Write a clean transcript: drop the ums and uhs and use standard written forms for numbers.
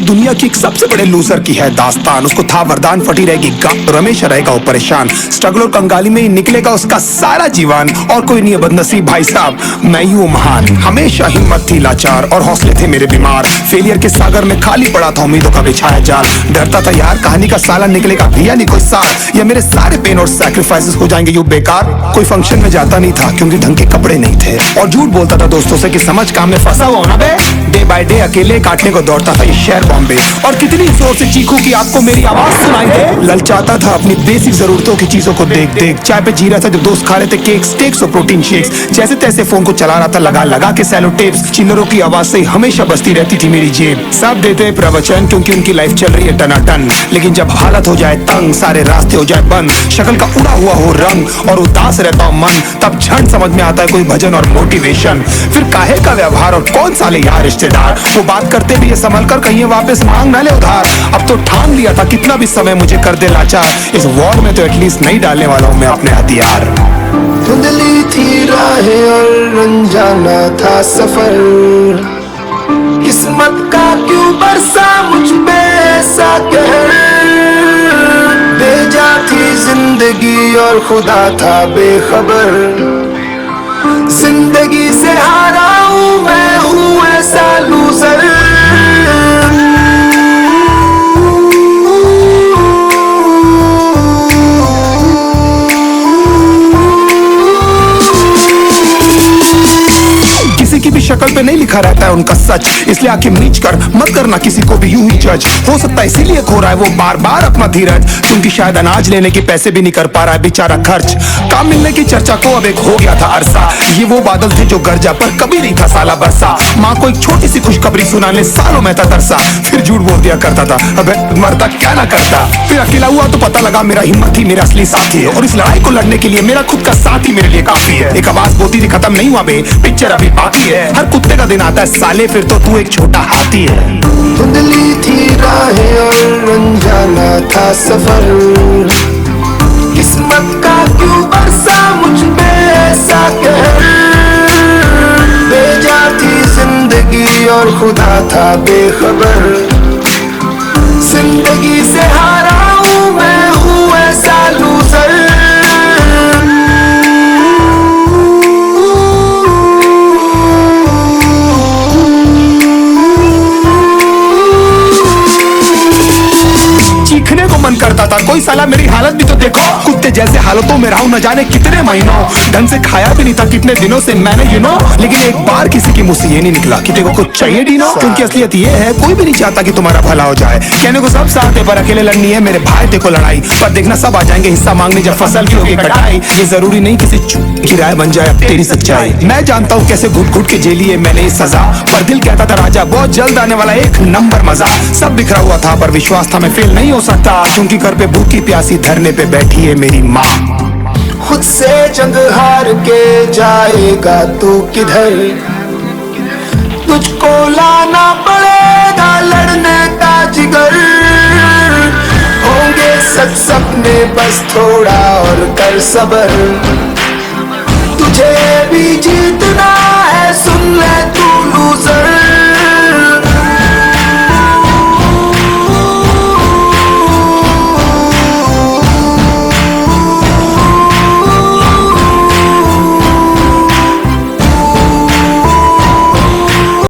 दुनिया की एक सबसे बड़े लूजर की है दास्तान। उसको था वरदान, फटी रहेगी गांव तो हमेशा रहेगा वो परेशान। स्ट्रगल और कंगाली में ही निकलेगा उसका सारा जीवन। और कोई नहीं है बदनसीब भाई साहब, मैं ही हूँ महान। हमेशा हिम्मत थी लाचार और हौसले थे मेरे बीमार। फेलियर के सागर में खाली पड़ा था उम्मीदों का बिछाया जाल। डरता था यार कहानी का साला निकलेगा भैया नहीं कोई साथ, या मेरे सारे पेन और सैक्रिफाइसेस हो जाएंगे यूं बेकार। कोई फंक्शन में जाता नहीं था क्योंकि ढंग के कपड़े नहीं थे, और झूठ बोलता था दोस्तों से कि समझ काम में फंसा हुआ ना बे। डे बाय डे अकेले काटने को दौड़ता था ये शहर बॉम्बे। और कितनी जोर से चीखूं कि आपको मेरी आवाज सुनाई दे। ललचाता था अपनी बेसिक जरूरतों की चीजों को देख देख। चाय पे जी रहा था जब दोस्त खा रहे थे केक, स्टेक्स और प्रोटीन शेक्स। जैसे तैसे फोन को चला रहा था लगा लगा के सैलो टेप्स। चिल्लरों की आवाज से हमेशा बजती रहती थी मेरी जेब। सब देते प्रवचन क्योंकि उनकी लाइफ चल रही है टनाटन, लेकिन जब हालत हो जाए तंग, सारे रास्ते हो जाए बंद, शक्ल का उड़ा हुआ हो रंग और उदास रहता हो मन, तब झंड समझ में आता है कोई भजन और मोटिवेशन। फिर काहे का व्यवहार और कौन साले यार रिश्तेदार, वो बात करते भी ये संभल कर कहीं वापस मांग ना ले उधार। अब तो ठान लिया था कितना भी समय मुझे कर दे लाचार, इस वॉर में तो एटलीस्ट नहीं डालने वाला हूँ मैं अपने हथियार। धुंधली थी राहें और अनजाना था सफर, किस्मत का क्यों बरसा मुझ पे ऐसा कहर। भेजा थी जिंदगी और खुदा था बेखबर, जिंदगी से हारा हूँ मैं हूँ ऐसा लूजर। किसी की भी शक्ल पे नहीं लिखा रहता है उनका सच, इसलिए आंखें मीच कर मत करना किसी को भी यूं ही जज। हो सकता है इसीलिए खो रहा है वो बार बार अपना धीरज, क्योंकि शायद अनाज लेने के पैसे भी नहीं कर पा रहा है बेचारा खर्च। काम मिलने की चर्चा को अब एक हो गया था अरसा, ये वो बादल थे जो गरजा पर कभी नहीं था साला बरसा। माँ को एक छोटी सी खुशखबरी सुनाने सालों में था तरसा, फिर झूठ बोल दिया करता था अबे मरता क्या ना करता। फिर अकेला हुआ तो पता लगा मेरा हिम्मत ही मेरा असली साथी है, और इस लड़ाई को लड़ने के लिए मेरा खुद का साथ ही मेरे लिए काफी है। एक आवाज बोलती थी खत्म नहीं हुआ बे, पिक्चर अभी बाकी है। हर कुत्ते का दिन आता है साले, फिर तो तू एक छोटा हाथी है। धुंधली थी राहें और अनजाना था सफर, किस्मत का क्यों बरसा मुझ पे ऐसा कहर। भेजा थी जिंदगी और खुदा था बेखबर, जिंदगी से हारा हूँ मैं हूँ ऐसा लूजर। चीखने को मन करता था कोई साला मेरी हालत भी तो देखो, कुत्ते जैसे हालतों में रहा हूं न जाने कितने महीनों। ढंग से खाया भी नहीं था कितने दिनों से मैंने लेकिन एक बार किसी की मुंह से ये नहीं निकला कि देखो कुछ चाहिए डीनो। क्योंकि असलियत ये है कोई भी नहीं चाहता कि तुम्हारा भला हो जाए। कहने को सब साथ है पर अकेले लड़नी है मेरे भाई देखो लड़ाई, पर देखना सब आ जाएंगे हिस्सा मांगने जब फसल की होगी कटाई। ये जरूरी नहीं किसी की राय बन जाए अब तेरी सच्चाई। मैं जानता हूँ कैसे घुट घुट के जेली है मैंने ये सजा, पर दिल कहता था राजा बहुत जल्द आने वाला एक नंबर मजा। सब बिखरा हुआ था पर विश्वास था मैं फेल नहीं हो सकता, क्योंकि घर पे भूखी प्यासी धरने पे बैठी है मेरी माँ। खुद से जंग हार के जाएगा तू किधर, तुझको लाना पड़ेगा लड़ने का जिगर। होंगे सच सपने बस थोड़ा और कर सबर, तुझे भी जीत